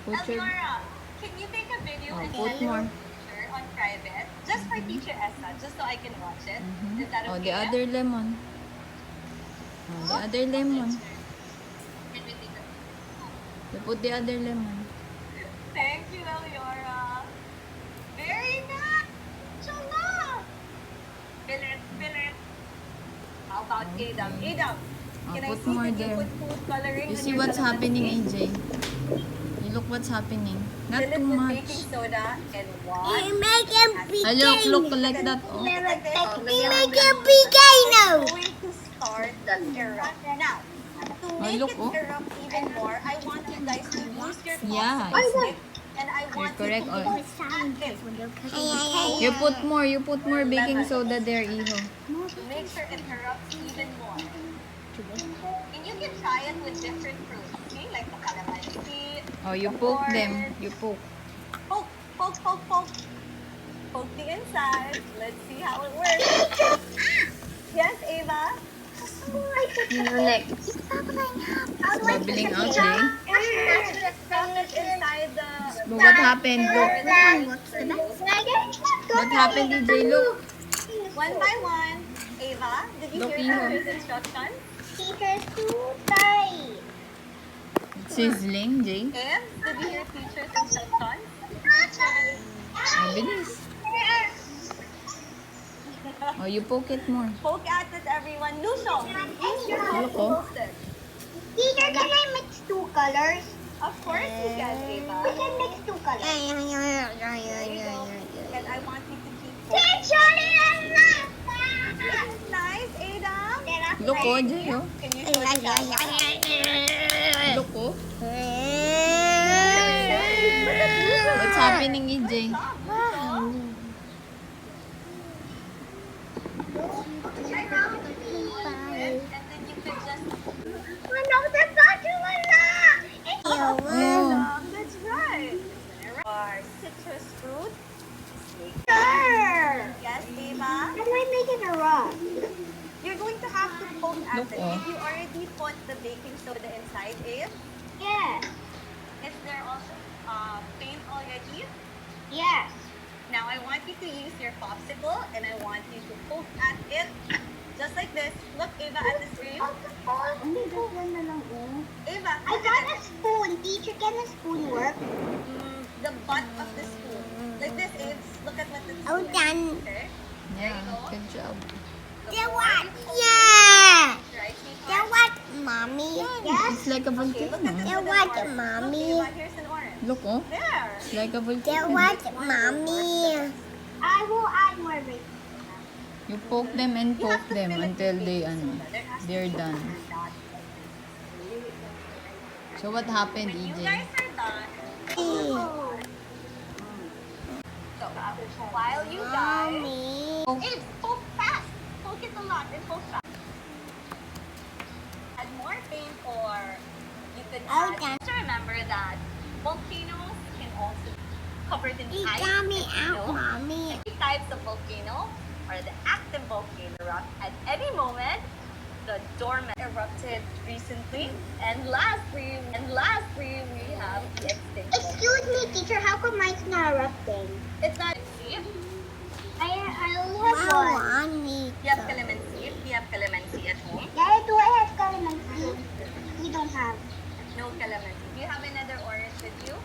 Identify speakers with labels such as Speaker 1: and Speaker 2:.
Speaker 1: Put your...
Speaker 2: Elvira, can you take a video and
Speaker 1: put
Speaker 2: send it
Speaker 1: more.
Speaker 2: on private? Just for Teacher Essa, just so I can watch it. Is that okay?
Speaker 1: The other lemon. The other lemon.
Speaker 2: Can we take a video?
Speaker 1: You put the other lemon.
Speaker 2: Thank you, Elvira. Very nice. Chala. Fill it. How about Adam? Adam, can I
Speaker 1: Put
Speaker 2: see
Speaker 1: more
Speaker 2: that you
Speaker 1: there.
Speaker 2: put food coloring
Speaker 1: You
Speaker 2: on
Speaker 1: see
Speaker 2: your
Speaker 1: what's happening,
Speaker 2: calamansi?
Speaker 1: AJ? You look what's happening. Not
Speaker 2: Fill it
Speaker 1: too
Speaker 2: with
Speaker 1: much.
Speaker 2: baking soda and water.
Speaker 3: You make a
Speaker 1: Look like that. Oh.
Speaker 2: Like this.
Speaker 3: You make a volcano.
Speaker 2: It's going to start the erupt. Now, to make
Speaker 1: look,
Speaker 2: it erupt even more, I want you guys to use your
Speaker 1: Yeah.
Speaker 2: stick, and I want
Speaker 1: correct,
Speaker 2: you
Speaker 1: oh.
Speaker 2: to mix it.
Speaker 1: You put more baking soda there, Iho.
Speaker 2: To make sure it erupts even more. And you can try it with different fruits. See, like the calamansi.
Speaker 1: Oh, you poke them. You poke.
Speaker 2: Poke. Poke the inside. Let's see how it works. Yes, Ava?
Speaker 3: Next.
Speaker 1: Bubbling out, Jay.
Speaker 2: Stuff it inside the...
Speaker 1: Look what happened. Look. What happened, DJ? Look.
Speaker 2: One by one. Ava, did you
Speaker 1: Look,
Speaker 2: hear
Speaker 1: Iho.
Speaker 2: his instructions?
Speaker 3: Teacher's too tight.
Speaker 1: Sizzling, Jay.
Speaker 2: Ev, did you hear teacher's instructions?
Speaker 1: Mabilis. Oh, you poke it more.
Speaker 2: Poke at it, everyone. Lucio, use your hand to
Speaker 1: Look,
Speaker 2: poke it.
Speaker 3: Teacher, can I mix two colors?
Speaker 2: Of course you can, Ava.
Speaker 3: We can mix two colors.
Speaker 2: There you go. And I want you to keep poking.
Speaker 3: Teacher,
Speaker 2: This is nice, Adam.
Speaker 1: Look, oh, Jay, oh.
Speaker 2: Can you show the camera?
Speaker 1: Look, oh. What's happening, EJ?
Speaker 2: And then you can just... That's right. Our citrus fruit. Yes, Eva?
Speaker 3: How do I make it a rock?
Speaker 2: You're going to have to poke at
Speaker 1: Look,
Speaker 2: it.
Speaker 1: oh.
Speaker 2: If you already put the baking soda inside, Eve,
Speaker 3: Yes.
Speaker 2: is there also paint already?
Speaker 3: Yes.
Speaker 2: Now I want you to use your popsicle and I want you to poke at it just like this. Look, Eva, at the screen. Eva,
Speaker 3: I
Speaker 2: look
Speaker 3: got
Speaker 2: at
Speaker 3: a
Speaker 2: it.
Speaker 3: spoon. Teacher, can a spoon work?
Speaker 2: The butt of the spoon. Like this, Eve. Look at what the
Speaker 3: Oh,
Speaker 2: spoon is.
Speaker 3: done.
Speaker 2: Okay?
Speaker 1: Yeah, good job.
Speaker 3: The what? Yeah.
Speaker 2: Right,
Speaker 3: The
Speaker 2: sweetheart?
Speaker 3: what, mommy? Yes.
Speaker 1: It's like a
Speaker 2: Okay, look at
Speaker 1: volcano.
Speaker 2: this
Speaker 3: The
Speaker 2: with an
Speaker 3: what,
Speaker 2: orange.
Speaker 3: mommy?
Speaker 2: Look, Eva, here's an orange.
Speaker 1: Look, oh.
Speaker 2: There.
Speaker 1: It's like a
Speaker 3: The
Speaker 1: volcano.
Speaker 3: what, mommy? I will add more baking.
Speaker 1: You poke them and poke them until they're done. So what happened,
Speaker 2: When you
Speaker 1: EJ?
Speaker 2: guys are done, so while you guys,
Speaker 3: Mommy.
Speaker 2: Abe, poke fast. Poke it a lot and poke fast. Add more paint or you could
Speaker 3: Oh,
Speaker 2: add.
Speaker 3: done.
Speaker 2: Just remember that volcanoes can also be covered in
Speaker 3: You
Speaker 2: ice.
Speaker 3: got me
Speaker 2: if you
Speaker 3: out,
Speaker 2: know.
Speaker 3: mommy.
Speaker 2: Three types of volcano are the active volcano erupt at any moment, the dormant erupted recently, and lastly we have the extinct volcano.
Speaker 3: Excuse me, teacher. How come mine's not erupting?
Speaker 2: It's not seed.
Speaker 3: I only have one.
Speaker 2: You have calamansi. Do you have calamansi at home?
Speaker 3: Daddy, do I have calamansi? We don't have.
Speaker 2: No calamansi. Do you have another orange with you?